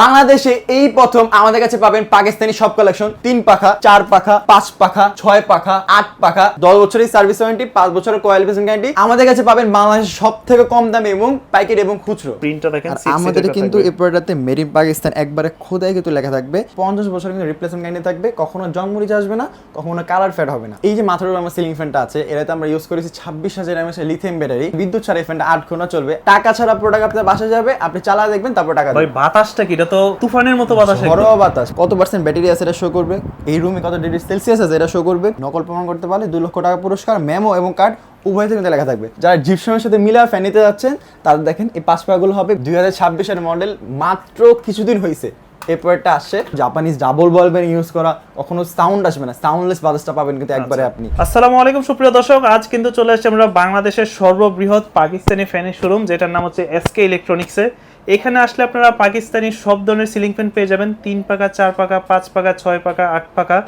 বাংলাদেশে এই প্রথম আমাদের কাছে পাবেন পাকিস্তানি সব কালেকশন 3 পাখা 4 পাখা 5 পাখা 6 পাখা 8 পাখা 10 বছরের সার্ভিস ওয়ারেন্টি 5 বছরের কোয়ালিফিকেশন গ্যারান্টি আমাদের কাছে পাবেন বাংলাদেশের সবথেকে কম দামে এবং পাইকারি এবং খুচরো। প্রিন্টটা দেখেন আমাদের কিন্তু এই প্রোডাক্টে মেড ইন পাকিস্তান একবারে খোদাই কিন্তু লেখা থাকবে। 50 বছর কিন্তু রিপ্লেসমেন্ট গ্যারান্টি থাকবে, কখনো জং মরিচ আসবে না, কখনো কালার ফেড হবে না। এই যে মাথার উপর আমার সিলিং ফ্যানটা আছে, এটাতে আমরা ইউজ করেছি 26,000 mAh লিথিয়াম ব্যাটারি। বিদ্যুৎ ছাড়া এই ফ্যানটা 8 ঘন্টা চলবে। টাকা ছাড়া প্রোডাক্ট আপনার বাসায় যাবে, আপনি চালা দেখবেন তারপর টাকা ভাই বাতাসটা কি, এটা তো তুফানের মতো বাতাস, ঝড়ো বাতাস। কত পার্সেন্ট ব্যাটারি আছে এটা শো করবে, এই রুমে কত ডিগ্রি সেলসিয়াস আছে এটা শো করবে। নকল প্রমাণ করতে পারলে 2 লক্ষ টাকা পুরস্কার, মেমো এবং কার্ড উভয় থেকে লেখা থাকবে। যারা জিপসামের সাথে মিলা ফ্যান নিতে যাচ্ছেন তাদের দেখেন এই 5 পাগুলো হবে 2026 এর মডেল, মাত্র কিছুদিন হয়েছে এই প্রোডাক্টটা আসছে। জাপানিজ ডাবল বল ফ্যান ইউজ করা, কখনো সাউন্ড আসবে না, সাউন্ডলেস বাতাসটা পাবেন কিন্তু একবারে আপনি। আসসালামু আলাইকুম সুপ্রিয় দর্শক, আজ কিন্তু চলে আসছে আমরা বাংলাদেশের সর্ববৃহৎ পাকিস্তানি ফ্যানের শোরুম, যেটার নাম হচ্ছে এসকে ইলেকট্রনিক্সে। এখানে আসলে আপনারা পাকিস্তানি সব ধরনের সিলিং ফ্যান পেয়ে যাবেন, 3 পাকা 4 পাকা 5 পাকা 6 পাকা 8 পাকা।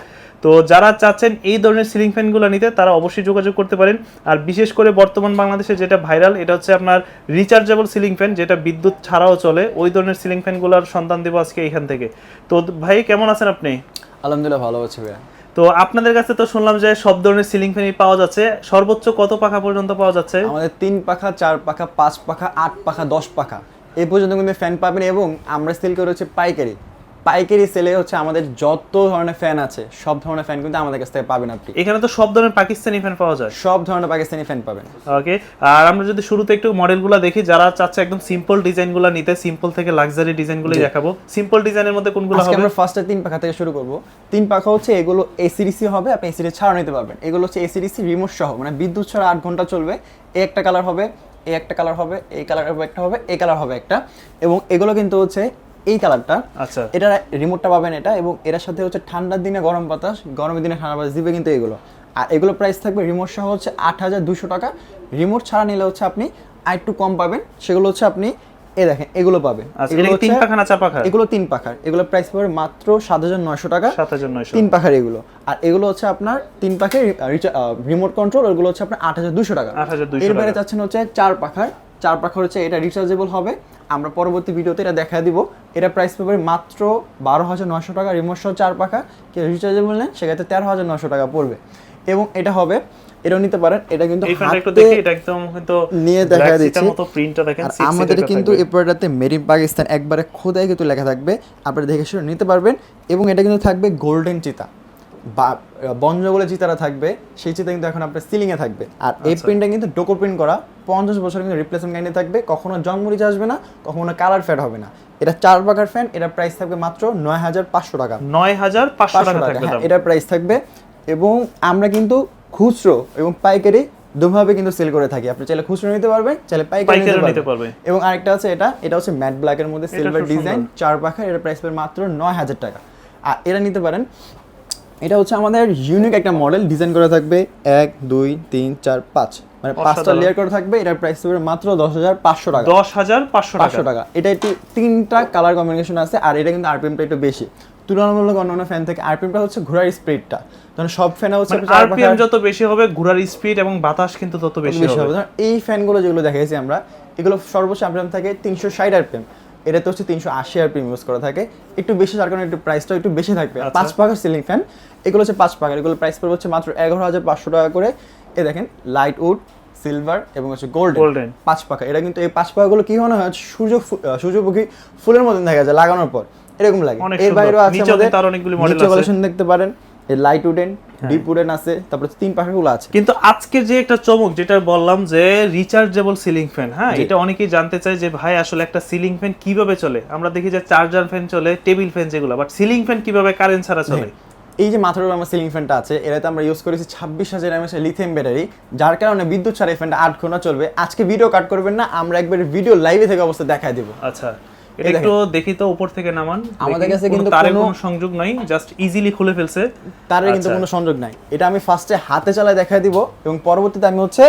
তো যারা চাচ্ছেন এই ধরনের সিলিং ফ্যানগুলো নিতে তারা অবশ্যই যোগাযোগ করতে পারেন। আর বিশেষ করে বর্তমান বাংলাদেশে যেটা ভাইরাল, এটা হচ্ছে আপনার রিচার্জেবল সিলিং ফ্যান, যেটা বিদ্যুৎ ছাড়াও চলে, ওই ধরনের সিলিং ফ্যানগুলোর সন্ধান দেবো আজকে এখান থেকে। তো ভাই কেমন আছেন আপনি? আলহামদুলিল্লাহ ভালো আছি ভাইয়া। তো আপনাদের কাছে তো শুনলাম যে সব ধরনের সিলিং ফ্যানই পাওয়া যাচ্ছে, সর্বোচ্চ কত পাখা পর্যন্ত পাওয়া যাচ্ছে? আমাদের 3 পাখা 4 পাখা 5 পাখা 8 পাখা 10 পাখা এই পর্যন্ত কিন্তু ফ্যান পাবেন। এবং আমরা সেল করে হচ্ছে পাইকারি সেলে হচ্ছে আমাদের যত ধরনের ফ্যান আছে সব ধরনের ফ্যান কিন্তু আমাদের কাছ থেকে পাবেন আপনি। এখানে তো সব ধরনের পাকিস্তানি ফ্যান পাওয়া যায়, সব ধরনের পাকিস্তানি ফ্যান পাবেন। ওকে, আর আমরা যদি শুরুতে একটু মডেলগুলো দেখি, যারা চাচ্ছে একদম সিম্পল ডিজাইনগুলো নিতে, সিম্পল থেকে লাক্সারি ডিজাইনগুলোই দেখাবো। সিম্পল ডিজাইনের মধ্যে কোনগুলো হবে? আমরা ফার্স্টে 3 পাখা থেকে শুরু করব। 3 পাখা হচ্ছে এগুলো এসিডিসি হবে, আপনি এসিডি ছাড়া নিতে পারবেন। এগুলো হচ্ছে এসিডিসি রিমোট সহ, মানে বিদ্যুৎ ছাড়া 8 ঘন্টা চলবে। এই একটা কালার হবে, এই একটা কালার হবে, এই কালার হবে একটা হবে, এই কালার হবে একটা। এবং এগুলো কিন্তু হচ্ছে এই কালারটা, আচ্ছা, এটা রিমোটটা পাবেন এটা। এবং এটার সাথে হচ্ছে ঠান্ডার দিনে গরম বাতাস, গরমের দিনে ঠান্ডা বাতাস দিবে কিন্তু এগুলো। আর এগুলো প্রাইস থাকবে রিমোট সহ হচ্ছে 8,200 টাকা। রিমোট ছাড়া নিলে হচ্ছে আপনি আরেকটু কম পাবেন, সেগুলো হচ্ছে আপনি এই দেখেন এগুলো পাবেন। এগুলো 3 পাখা না 4 পাখা? এগুলো 3 পাখার, এগুলো প্রাইস পড়বে মাত্র 7,900 টাকা। 7,900 3 পাখার এগুলো। আর এগুলো হচ্ছে আপনার 3 পাখের রিমোট কন্ট্রোল, ওগুলো হচ্ছে আপনার 8,200 টাকা। 8,200 এর বাইরে চাচ্ছেন হচ্ছে 4 পাখার। 4 পাখার হচ্ছে এটা রিচার্জেবল হবে, আমরা পরবর্তী ভিডিওতে এটা দেখা দিব। এটা প্রাইস পড়বে মাত্র 12,900 টাকা রিমোট সহ 4 পাখা। কেউ রিচার্জেবল নেন সেক্ষেত্রে 13,900 টাকা পড়বে। এবং এটা হবে, এটাও নিতে পারেন। এটা কিন্তু একটু দেখি, এটা একদম কিন্তু নিয়ে দেখা দিচ্ছি মতো প্রিন্টটা দেখেন। আমাদের কিন্তু এই প্রোডাক্টে মেড ইন পাকিস্তান একবারে খোদাই কিন্তু লেখা থাকবে, আপনারা দেখে শুনে নিতে পারবেন। এবং এটা কিন্তু থাকবে গোল্ডেন চিতা বা বনজঙ্গলে চিতারা থাকবে, সেই চিতা কিন্তু এখন আপনার সিলিং এ থাকবে। আর এই প্রিন্টটা কিন্তু ডোকো প্রিন্ট করা, 50 বছর কিন্তু রিপ্লেসমেন্ট গ্যারান্টি থাকবে, কখনো জং মরিচ আসবে না, কখনো কালার ফেড হবে না। এটা 4 পাখার ফ্যান, এটা প্রাইস থাকবে মাত্র 9,500 টাকা। 9,500 টাকা থাকবে দাম। এটা প্রাইস থাকবে। এবং আমরা কিন্তু খুচরো এবং পাইকারি দুভাবে কিন্তু সেল করে থাকি। আপনি চাইলে খুচরো নিতে পারবেন, চাইলে পাইকারি নিতে পারবেন। এবং আরেকটা আছে এটা হচ্ছে ম্যাট ব্ল্যাক এর মধ্যে সিলভার ডিজাইন 4 পাখা, এটা প্রাইস পড়বে মাত্র 9,000 টাকা। আর এটা নিতে পারেন। এটা হচ্ছে আমাদের ইউনিক একটা মডেল, ডিজাইন করা থাকবে 1 2 3 4 5, মানে 5টা লেয়ার করে থাকবে। এটার প্রাইস পড়বে মাত্র 10,500 টাকা। 10,500 টাকা। এটা একটু 3টা কালার কম্বিনেশন আছে। আর এটা কিন্তু আরপিএমটা একটু বেশি তুলনামূলক অন্যান্য ফ্যান থেকে। আরপিএমটা হচ্ছে ঘোরার স্পিডটা, ধরুন সব ফ্যানে হচ্ছে আরপিএম যত বেশি হবে ঘোরার স্পিড এবং বাতাস কিন্তু তত বেশি হবে। এই ফ্যানগুলো যেগুলো দেখাইছি আমরা, এগুলো সর্বোচ্চ আরপিএম থাকে 360 আরপিএম, এটাতে হচ্ছে 380 আরপিএম ইউজ করা থাকে, একটু বেশি, যার কারণে একটু প্রাইসটা একটু বেশি থাকবে। 5 পাখার সিলিং ফ্যান, এগুলো হচ্ছে 5 পাখার, এগুলো প্রাইস পড়বে হচ্ছে মাত্র 11,500 টাকা করে। এই দেখেন লাইট উড, সিলভার এবং হচ্ছে গোল্ডেন 5 পাখা। এটা কিন্তু এই 5 পাখাগুলো কি মনে হয় সূর্যমুখী ফুলের মতন দেখা যায় লাগানোর পর, এরকম লাগে। এর বাইরেও আছে আমাদের অনেকগুলো মডেল কালেকশন দেখতে পারেন, এই লাইট উডেন, ডিপ উডেন আছে, তারপরে 3 পাখাগুলো আছে। কিন্তু আজকে যে একটা চমক যেটা বললাম যে রিচার্জেবল সিলিং ফ্যান, হ্যাঁ, এটা অনেকেই জানতে চায় যে ভাই আসলে একটা সিলিং ফ্যান কিভাবে চলে। আমরা দেখি যে চার্জার ফ্যান চলে, টেবিল ফ্যান যেগুলো, বাট সিলিং ফ্যান কিভাবে কারেন্ট ছাড়া চলে? এই যে মাথার উপর আমার সিলিং ফ্যানটা আছে, এটাতে আমরা ইউজ করেছি 26,000 mAh লিথিয়াম ব্যাটারি, যার কারণে বিদ্যুৎ ছাড়া এই ফ্যানটা 8 ঘন্টা চলবে। আজকে ভিডিও কাট করবেন না, আমরা একবার ভিডিও লাইভে থেকে অবস্থা দেখায় দেব। আচ্ছা, এটা একটু দেখি তো, উপর থেকে নামান। আমাদের কাছে কিন্তু তারের কোনো সংযোগ নাই, জাস্ট ইজিলি খুলে ফেলছে। তারের কিন্তু কোনো সংযোগ নাই। এটা আমি ফার্স্টে হাতে চালায় দেখায় দিব এবং পরবর্তীতে আমি হচ্ছে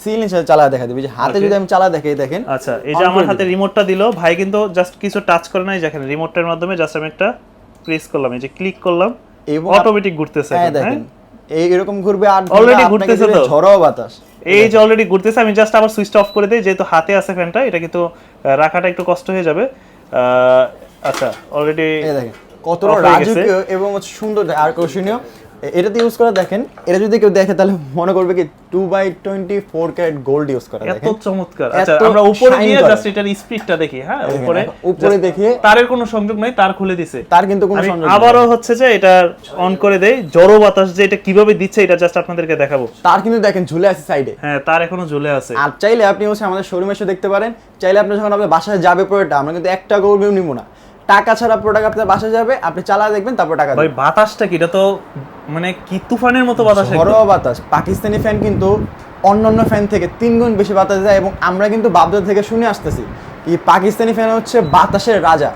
সিলিং চালায় দেখায় দিব। যে হাতে যদি আমি চালায় দেখাই দেখেন। আচ্ছা, এই যে আমার হাতে রিমোটটা দিল ভাই, কিন্তু জাস্ট কিছু টাচ করে নাই, দেখেন রিমোটটার মাধ্যমে জাস্ট আমি একটা প্রেস করলাম, এই যে ক্লিক করলাম এবং অটোমেটিক ঘুরতেছে। হ্যাঁ দেখেন এরকম ঘুরবে। আর অলরেডি ঘুরতেছে তো, ঝড়ো বাতাস, এই যে অলরেডি ঘুরতেছে। আমি জাস্ট আবার সুইচটা অফ করে দেই, যেহেতু হাতে আছে ফ্যানটা, এটা কিন্তু রাখাটা একটু কষ্ট হয়ে যাবে। আচ্ছা অলরেডি এই দেখেন কতটা রাজকীয় এবং হচ্ছে সুন্দর আকর্ষণীয়। এটাতে ইউজ করা দেখেন, এটা যদি কেউ দেখে তাহলে মনে করবে কি 2/24 ক্যারেট গোল্ড ইউজ করা। এত দেখেন চমৎকার। আচ্ছা এত আমরা উপরে shine নিয়ে করে। জাস্ট এটার স্পিডটা দেখি। হ্যাঁ উপরে উপরে দেখিয়ে তারের কোনো সংযোগ নাই, তার খুলে দিছে। তার কিন্তু কোনো আমি সংযোগ আবারও হচ্ছে যে এটা অন করে দেই, জড়ো বাতাস যে এটা কিভাবে দিচ্ছে এটা জাস্ট আপনাদেরকে দেখাবো। তার কিন্তু দেখেন ঝুলে আছে সাইডে। হ্যাঁ তার এখনো ঝুলে আছে। আর চাইলে আপনি হচ্ছে আমাদের শোরুমে এসে দেখতে পারেন, চাইলে আপনি যখন আপনার বাসায় যাবে প্রোডাক্ট আমরা কিন্তু 1 টাকাও নিব না, টাকা ছাড়া প্রোডাক্ট আপনার বাসায় যাবে, আপনি চালা দেখবেন তারপর টাকা ভাই দেবেন। বাতাসটা কি, এটা তো মানে কি তুফানের মতো বাতাস। ঝড়ো বাতাস। পাকিস্তানি ফ্যান কিন্তু অন্যান্য ফ্যান থেকে 3 গুণ বেশি বাতাস দেয় এবং আমরা কিন্তু বাপদাদা থেকে শুনে আসতেছি এই পাকিস্তানি ফ্যান হচ্ছে বাতাসের রাজা।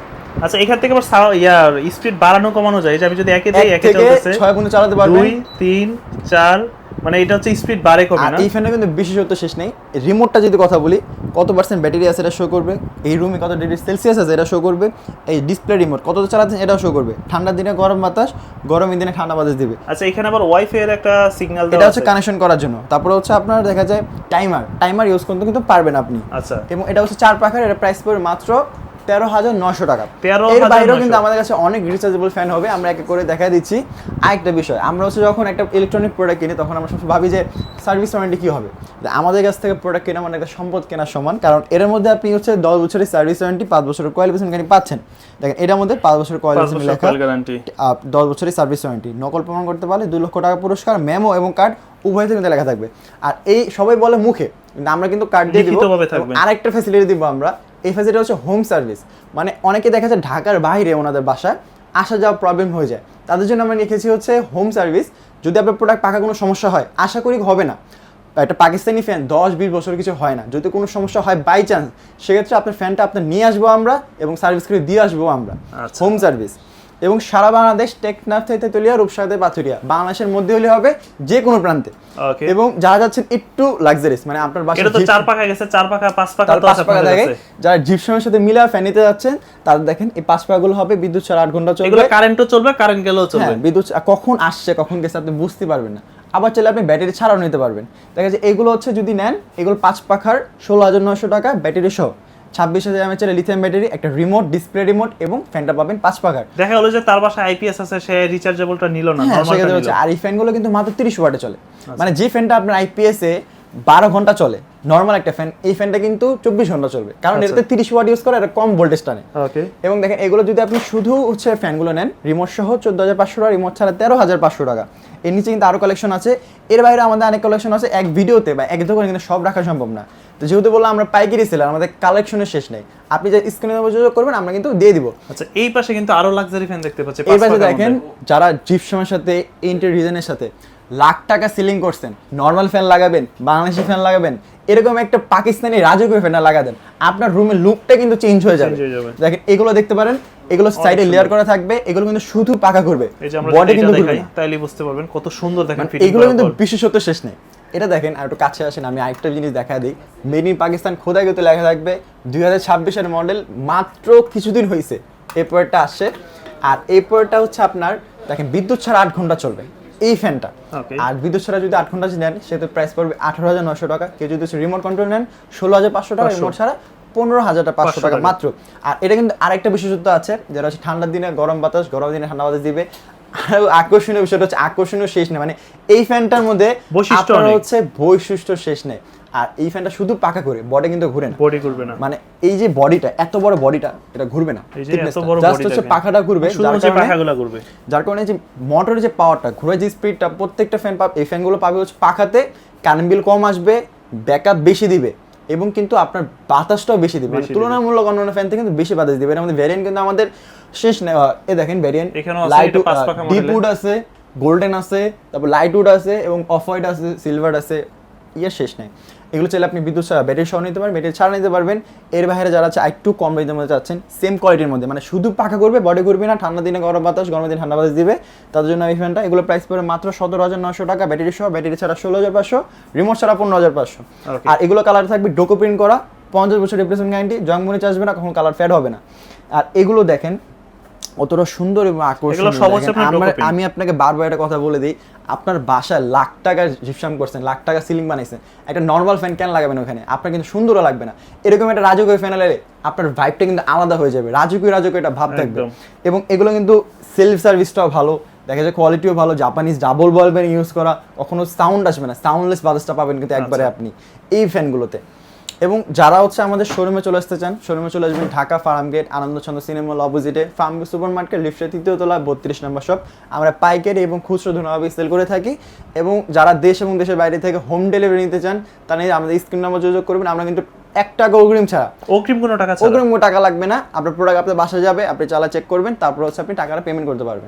আচ্ছা এখান থেকে আবার ইয়ার স্পিড বাড়ানো কমানো যায়। এটা আমি যদি একে দেই, 1 একে থেকে চলতেছে 6 পর্যন্ত চালাতে পারবেন। 2 3 4 মানে এটা হচ্ছে স্পিড বাড়ে কমে আর না। এই ফ্যানের কিন্তু বিশেষত্ব শেষ নেই। রিমোটটা যদি কথা বলি, কত পার্সেন্ট ব্যাটারি আছে এটা শো করবে, এই রুমে কত ডিগ্রি সেলসিয়াস আছে এটা শো করবে, এই ডিসপ্লে রিমোট কত চালাচ্ছেন এটাও শো করবে, ঠান্ডার দিনে গরম বাতাস, গরম দিনে ঠান্ডা বাতাস দিবে। আচ্ছা এখানে আবার ওয়াইফাই এর একটা সিগন্যাল এটা দেওয়া হচ্ছে আছে। কানেকশন করার জন্য। তারপরে হচ্ছে আপনার দেখা যায় টাইমার ইউজ করতে কিন্তু পারবেন আপনি। আচ্ছা এবং এটা হচ্ছে 4 পাখার, এটা প্রাইস পড়বে মাত্র 13,900 টাকা। 13,900 এর বাইরেও কিন্তু আমাদের কাছে অনেক রিচার্জেবল ফ্যান হবে, আমরা এক এক করে দেখাই দিচ্ছি। আরেকটা বিষয়, আমরা হচ্ছে যখন একটা ইলেকট্রনিক প্রোডাক্ট কিনি তখন আমরা সবসময় ভাবি যে সার্ভিস ওয়ারেন্টি কি হবে। আমাদের কাছ থেকে প্রোডাক্ট কেনা মানে একটা সম্পদ কেনার সমান, কারণ এর মধ্যে আপনি হচ্ছে 10 বছরের সার্ভিস ওয়ারেন্টি, 5 বছরের কয়েল বেসিন গ্যারান্টি পাচ্ছেন। দেখেন এটার মধ্যে 5 বছরের কয়েল বেসিন লেখা, গ্যারান্টি, 10 বছরের সার্ভিস ওয়ারেন্টি, নকল প্রমাণ করতে পারলে 2 লক্ষ টাকা পুরস্কার, মেমো এবং কার্ড উভয়তে কিন্তু লেখা থাকবে। আর এই সবাই বলে মুখে, কিন্তু আমরা কিন্তু কার্ড দিয়ে দিব। লিখিতভাবে থাকবে। আরেকটা ফ্যাসিলিটি দিব আমরা, এই ফ্যাসিলিটি হচ্ছে হোম সার্ভিস। মানে অনেকে দেখা যায় ঢাকার বাইরে ওনাদের বাসায় আসা যাওয়া প্রবলেম হয়ে যায়, তাদের জন্য আমরা রেখেছি হচ্ছে হোম সার্ভিস। যদি আপনার প্রোডাক্ট পাকা কোনো সমস্যা হয়, আশা করি হবে না, একটা পাকিস্তানি ফ্যান 10-20 বছর কিছু হয় না, যদি কোনো সমস্যা হয় বাই চান্স, সেক্ষেত্রে আপনার ফ্যানটা আপনার নিয়ে আসবো আমরা এবং সার্ভিস করে দিয়ে আসবো আমরা। আচ্ছা। Home service. এবং সারা বাংলাদেশ, টেকনাফ থেকে তেতুলিয়া, রূপসাতে পাথুরিয়া, বাংলাদেশের মধ্যে হলে হবে যে কোনো প্রান্তে। ওকে। এবং যারা যাচ্ছেন একটু লাক্সারিস, মানে আপনার বাসায় এটা তো 4 পাখা গেছে, 4 পাখা 5 পাখা তো 5 আছে পাখা আপনাদের দেখে, কাছে। যারা জিপসামের সাথে মিলা ফ্যান নিতে যাচ্ছেন তাদের দেখেন এই 5 পাখাগুলো হবে বিদ্যুৎ ছাড়া 8 ঘন্টা চলবে। এগুলো কারেন্টও চলবে, কারেন্ট গেলেও চলবে। হ্যাঁ, বিদ্যুৎ কখন আসছে কখন গেছে আপনি বুঝতে পারবেন না। আবার চাইলে আপনি ব্যাটারি ছাড়াও নিতে পারবেন। দেখা যাচ্ছে এগুলো হচ্ছে যদি নেন, এগুলো 5 পাখার 16,900 টাকা ব্যাটারি সহ, 26,000 mAh লিথিয়াম ব্যাটারি, একটা রিমোট, ডিসপ্লে রিমোট এবং ফ্যানটা পাবেন 5 পাখার। দেখা গেল যে তার বাসায় আইপিএস আছে, সে রিচার্জেবলটা নিল না, হ্যাঁ, নরমালটা সেক্ষেত্রে নিল। হচ্ছে। আর এই ফ্যানগুলো কিন্তু মাত্র 30 ওয়াটে চলে। মানে যে ফ্যানটা আপনার আইপিএস এ 12 ঘন্টা চলে নরমাল একটা ফ্যান, এই ফ্যানটা কিন্তু 24 ঘন্টা চলবে, কারণ এটাতে 30 ওয়াট ইউজ করে, এটা কম ভোল্টেজ টানে। ওকে। এবং দেখেন এগুলো যদি আপনি শুধু হচ্ছে ফ্যানগুলো নেন রিমোট সহ 14,500 টাকা, রিমোট ছাড়া 13,500 টাকা। এর নিচে কিন্তু আরো কালেকশন আছে, এর বাইরে আমাদের অনেক কালেকশন আছে, এক ভিডিওতে বা এক দোকানে কিন্তু সব রাখা সম্ভব না। তো যেহেতু বললাম আমরা পাইকারি সেলার, আমাদের কালেকশনের শেষ নেই, আপনি যে স্ক্রিনে যোগাযোগ করবেন আমরা কিন্তু দিয়ে দিব। আচ্ছা এই পাশে কিন্তু আরো লাক্সারি ফ্যান দেখতে পাচ্ছি। এই পাশে দেখেন যারা জিপসামের সাথে ইন্টেরিয়র ডিজাইনের সাথে লাখ টাকা সিলিং করছেন, নরমাল ফ্যান লাগাবেন, বাংলাদেশি ফ্যান লাগাবেন, এরকম একটা পাকিস্তানি রাজকীয় ফ্যান লাগাবেন, আপনার রুমের লুকটা কিন্তু চেঞ্জ হয়ে যাবে। দেখেন এগুলো দেখতে পারেন, এগুলো সাইডে লেয়ার করা থাকবে, এগুলো কিন্তু শুধু পাকা করবে, এই যে আমরা বডি এটা কিন্তু ঘুরবে দেখাই না। তাইলে বুঝতে পারবেন কত সুন্দর দেখেন মানে ফিটিং। এগুলো কিন্তু বিশেষত্ব শেষ নেই। এটা দেখেন আর একটু কাছে আসেন, আমি আরেকটা জিনিস দেখা দিই, মেড ইন পাকিস্তান খোদাই কিন্তু লেখা থাকবে, 2026 এর মডেল, মাত্র কিছুদিন হয়েছে এই প্রোডাক্টটা আসছে। আর এই প্রোডাক্টটা হচ্ছে আপনার দেখেন বিদ্যুৎ ছাড়া 8 ঘন্টা চলবে এই ফ্যানটা। আর বিদ্যুৎ ছাড়া যদি 8 ঘন্টা নেন সেটা প্রাইস পড়বে 18,900 টাকা। কেউ যদি রিমোট কন্ট্রোল নেন 16,500 টাকা, রিমোট ছাড়া 15,500 টাকা মাত্র। আর এটা কিন্তু আরেকটা বিশেষত্ব আছে, যেটা হচ্ছে ঠান্ডার দিনে গরম বাতাস, গরম দিনে ঠান্ডা বাতাস দিবে। আর আকর্ষণীয় বিষয়টা হচ্ছে আকর্ষণীয় শেষ নেই, মানে এই ফ্যানটার মধ্যে বৈশিষ্ট্য আপনার হচ্ছে বৈশিষ্ট্য শেষ নেই। আর এই ফ্যানটা শুধু পাকা করে, বডি কিন্তু ঘুরে না, বডি ঘুরবে না। মানে এই যে বডিটা, এত বড় বডিটা, এটা ঘুরবে না, এই যে এত বড় জাস্ট বডি হচ্ছে পাখাটা ঘুরবে, পাখাগুলো ঘুরবে, যার কারণে যে মোটরের যে পাওয়ারটা, ঘুরে যে স্পিডটা প্রত্যেকটা ফ্যান পাবে, এই ফ্যানগুলো পাবে হচ্ছে পাখাতে, কারেন্ট বিল কম আসবে, ব্যাকআপ বেশি দিবে এবং কিন্তু আপনার বাতাসটাও বেশি দিবে, মানে তুলনামূলক অন্যান্য ফ্যান থেকে কিন্তু বেশি বাতাস দিবে। এর মধ্যে ভ্যারিয়েন্ট কিন্তু আমাদের শেষ নেই। এই দেখেন ভ্যারিয়েন্ট, লাইট ডিপউড আছে, গোল্ডেন আছে, তারপর লাইট উড আছে এবং অফ হোয়াইট আছে, সিলভার আছে, ইয়ে শেষ নেই। এগুলো চাইলে আপনি বিদ্যুৎ ছাড়া ব্যাটারি সহ নিতে পারেন, ব্যাটারি ছাড়া নিতে পারবেন। এর বাইরে যারা আছে একটু কম রেঞ্জের মধ্যে চাচ্ছেন, সেম কোয়ালিটির মধ্যে, মানে শুধু পাখা করবে, বডি করবে না, ঠান্ডা দিনে গরম বাতাস, গরম দিনে ঠান্ডা বাতাস দিবে, তাদের জন্য এই ফ্যানটা। এগুলো প্রাইস পড়বে মাত্র 17,900 টাকা, ব্যাটারি সহ, ব্যাটারি ছাড়া 16,500, রিমোট ছাড়া 15,500। আর এগুলো কালার থাকবে ডোকো প্রিন্ট করা, 50 বছর রিপ্লেসমেন্ট গ্যারান্টি, জং মরিচ আসবে না, কখনো কালার ফেড হবে না। আর এগুলো দেখেন অতটা সুন্দর এবং এগুলো আকর্ষণীয়। সব হচ্ছে দেখেন, আপনার ডোকো আমি আপনাকে বারবার একটা কথা বলে দিই, আপনার বাসায় লাখ টাকার জিপসাম করছেন, লাখ টাকা সিলিং বানাইছেন, একটা নর্মাল ফ্যান কেন লাগাবেন ওখানে? আপনার কিন্তু সুন্দরও লাগবে না। এরকম একটা রাজকীয় ফ্যান এলে আপনার ভাইবটা কিন্তু আলাদা হয়ে যাবে, রাজকীয় একটা ভাব থাকবে। একদম। এবং এগুলো কিন্তু সেলফ সার্ভিসটাও ভালো, দেখা যায় কোয়ালিটিও ভালো, জাপানিজ ডাবল বলবেন ইউজ করা, কখনো সাউন্ড আসবে না, সাউন্ডলেস বাতাসটা পাবেন কিন্তু একবারে আপনি এই ফ্যানগুলোতে। এবং যারা হচ্ছে আমাদের শোরুমে চলে আসতে চান, শোরুমে চলে আসবেন Dhaka Farmgate, Anandachandra cinema hall অপোজিটে, ফার্ম সুপার মার্কেট, লিফটের 3য় তলা, 32 নম্বর শপ। আমরা পাইকারি এবং খুচরো দুভাবে সেল করে থাকি। এবং যারা দেশ এবং দেশের বাইরে থেকে হোম ডেলিভারি নিতে চান, তারা আমাদের স্ক্রিন নাম্বার যোগাযোগ করবেন। আমরা কিন্তু 1 টাকা অগ্রিম ছাড়া, অগ্রিম কোনো টাকা ছাড়া অগ্রিম টাকা লাগবে না, আপনার প্রোডাক্ট আপনার বাসায় যাবে, আপনি চালা চেক করবেন, তারপর হচ্ছে আপনি টাকাটা পেমেন্ট করতে পারবেন।